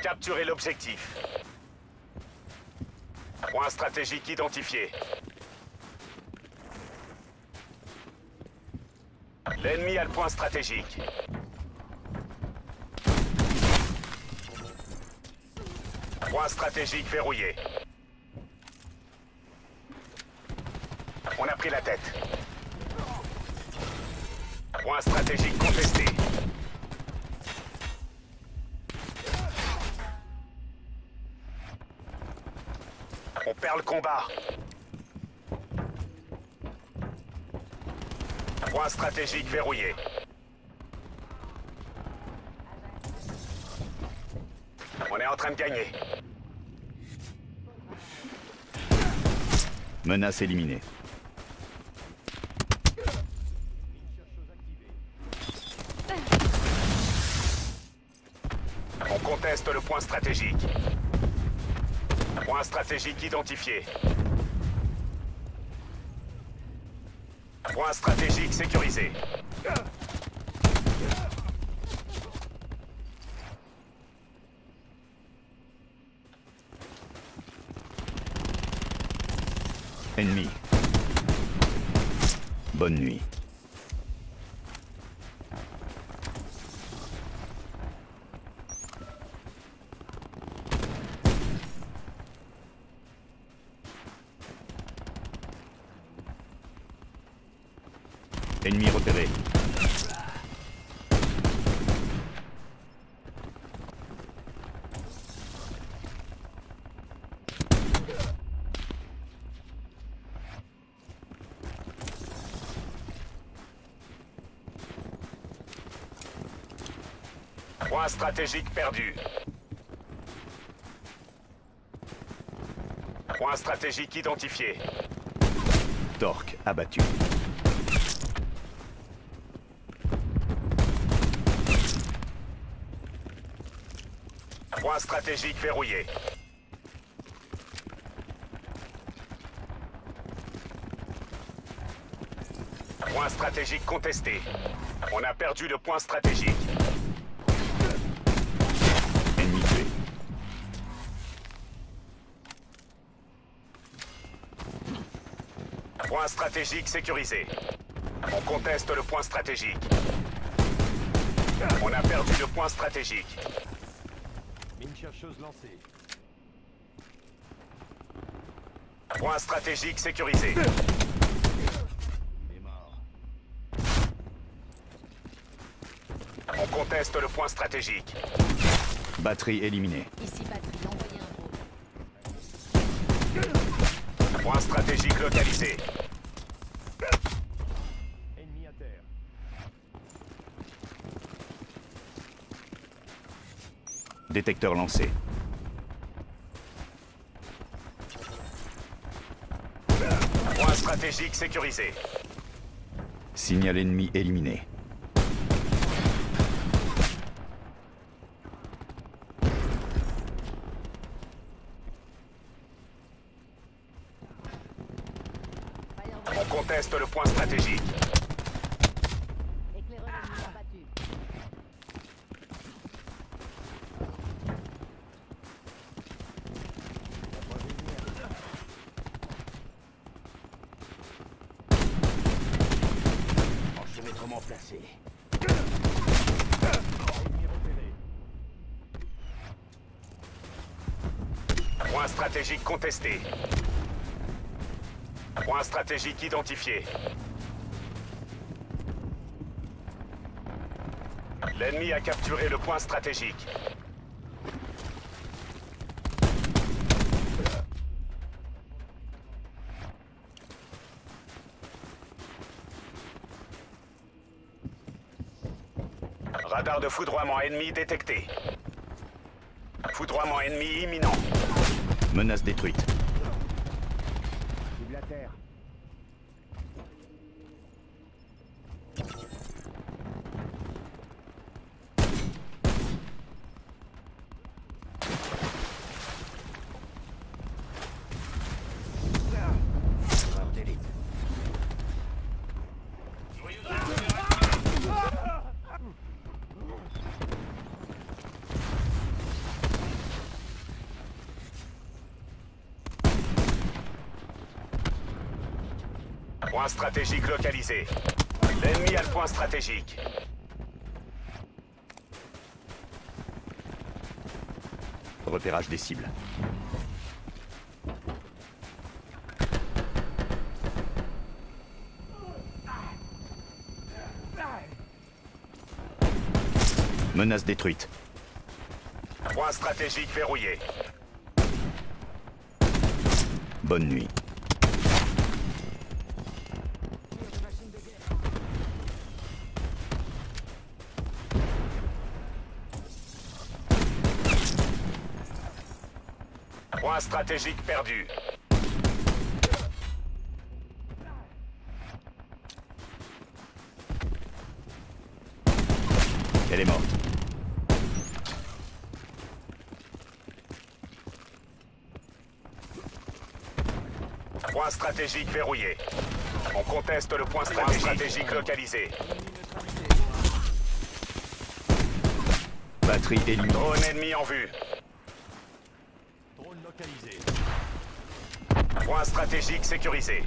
Capturez l'objectif. Point stratégique identifié. L'ennemi a le point stratégique. Point stratégique verrouillé. On a pris la tête. Point stratégique contesté. On perd le combat. Point stratégique verrouillé. On est en train de gagner. Menace éliminée. On conteste le point stratégique. Point stratégique identifié. Point stratégique sécurisé. Ennemi. Bonne nuit. Ennemi repéré. Point stratégique perdu. Point stratégique identifié. Torque abattu. Point stratégique verrouillé. Point stratégique contesté. On a perdu le point stratégique. Ennemi tué. Point stratégique sécurisé. On conteste le point stratégique. On a perdu le point stratégique. Mine chercheuse lancée. Point stratégique sécurisé. Il est mort. On conteste le point stratégique. Batterie éliminée. Ici batterie, envoyez un drone. Point stratégique localisé. Ennemi à terre. Détecteur lancé. Point stratégique sécurisé. Signal ennemi éliminé. On conteste le point stratégique. Éclaireur ennemi abattu. Enchevêtrement placé. Point stratégique contesté. Point stratégique identifié. L'ennemi a capturé le point stratégique. Radar de foudroiement ennemi détecté. Foudroiement ennemi imminent. Menace détruite. Cible à terre. Erreur d'élite. Point stratégique localisé. L'ennemi a le point stratégique. Repérage des cibles. Menace détruite. Point stratégique verrouillé. Bonne nuit. Point stratégique perdu. Elle est morte. Point stratégique verrouillé. On conteste le point stratégique localisé. Batterie éliminée. Drone ennemi en vue. Drone localisé. Point stratégique sécurisé.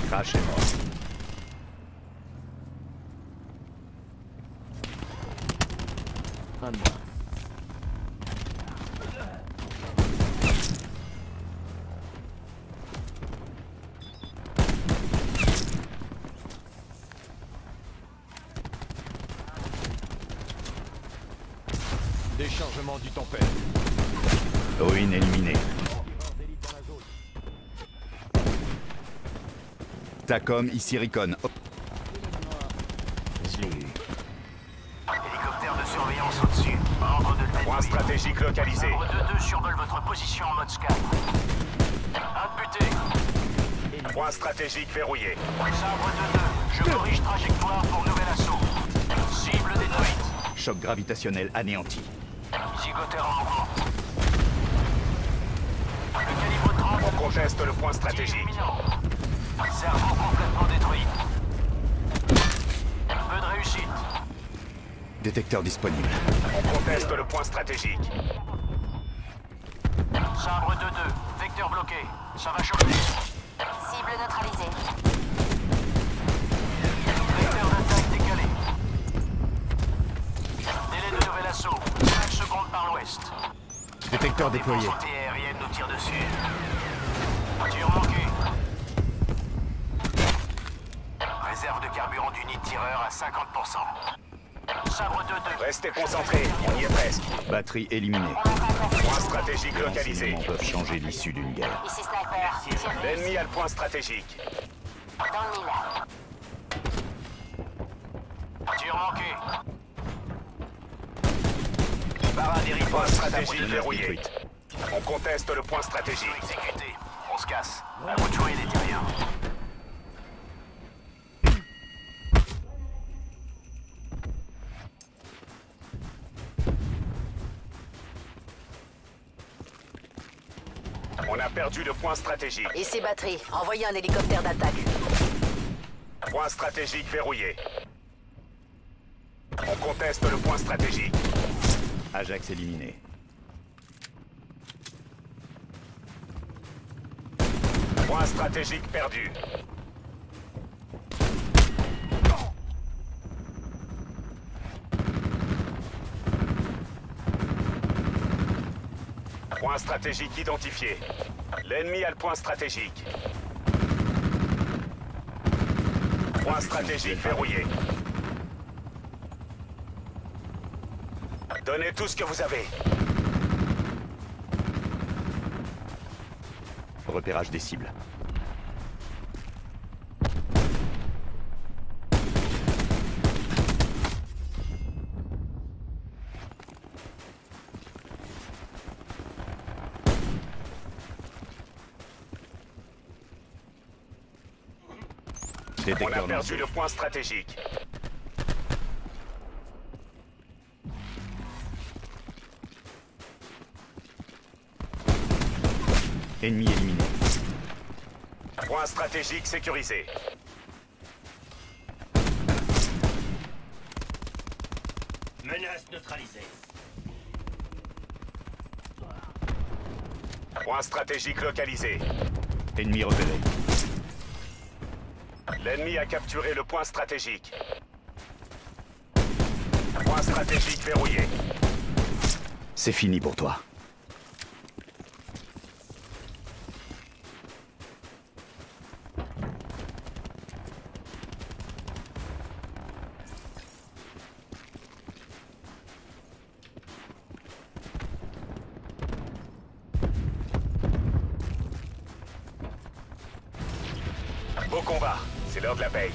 Crash est mort. Un de moi. Déchargement du tempête. Ruine éliminée. Tireur d'élite dans la zone. TACOM ici Recon. Oh, Je l'ai eu. Hélicoptère de surveillance au-dessus. Ordre de le Point détruire. stratégique localisé. Sabre 2-2 survole votre position en mode scan. Un buté. Point stratégique verrouillé. Sabre 2-2. Je corrige trajectoire pour nouvel assaut. Cible détruite. choc gravitationnel anéanti. Zygotère en mouvement. Le calibre 30. On conteste le point stratégique. Imminent. Cerveau complètement détruit. Peu de réussite. Détecteur disponible. On conteste le point stratégique. Sabre 2-2. Vecteur bloqué. Ça va chauffer. Cible neutralisée. Vecteur d'attaque décalé. Délai de nouvel assaut. 5 secondes par l'ouest. Détecteur déployé. Défense antiaérienne nous tire dessus. Tir manqué. Réserve de carburant du nid tireur à 50%. Sabre 2-2. Restez concentrés, on y est presque. Batterie éliminée. Point stratégique localisé. Les renseignements peuvent changer l'issue d'une guerre. Ici sniper. Tir L'ennemi a le point stratégique. dans le mille. Tir manqué. Point stratégique Menace verrouillé. détruite. On conteste le point stratégique. Exécuté. On se casse. À vous de jouer les terriens. On a perdu le point stratégique. Ici batterie. Envoyez un hélicoptère d'attaque. Point stratégique verrouillé. On conteste le point stratégique. Ajax éliminé. Point stratégique perdu. Point stratégique identifié. L'ennemi a le point stratégique. Point stratégique verrouillé. Donnez tout ce que vous avez. Repérage des cibles. On a Détecteur perdu lancé. le point stratégique. Ennemi éliminé. Point stratégique sécurisé. Menace neutralisé. Point stratégique localisé. Ennemi repéré. L'ennemi a capturé le point stratégique. Point stratégique verrouillé. C'est fini pour toi. Beau combat, c'est l'heure de la paye.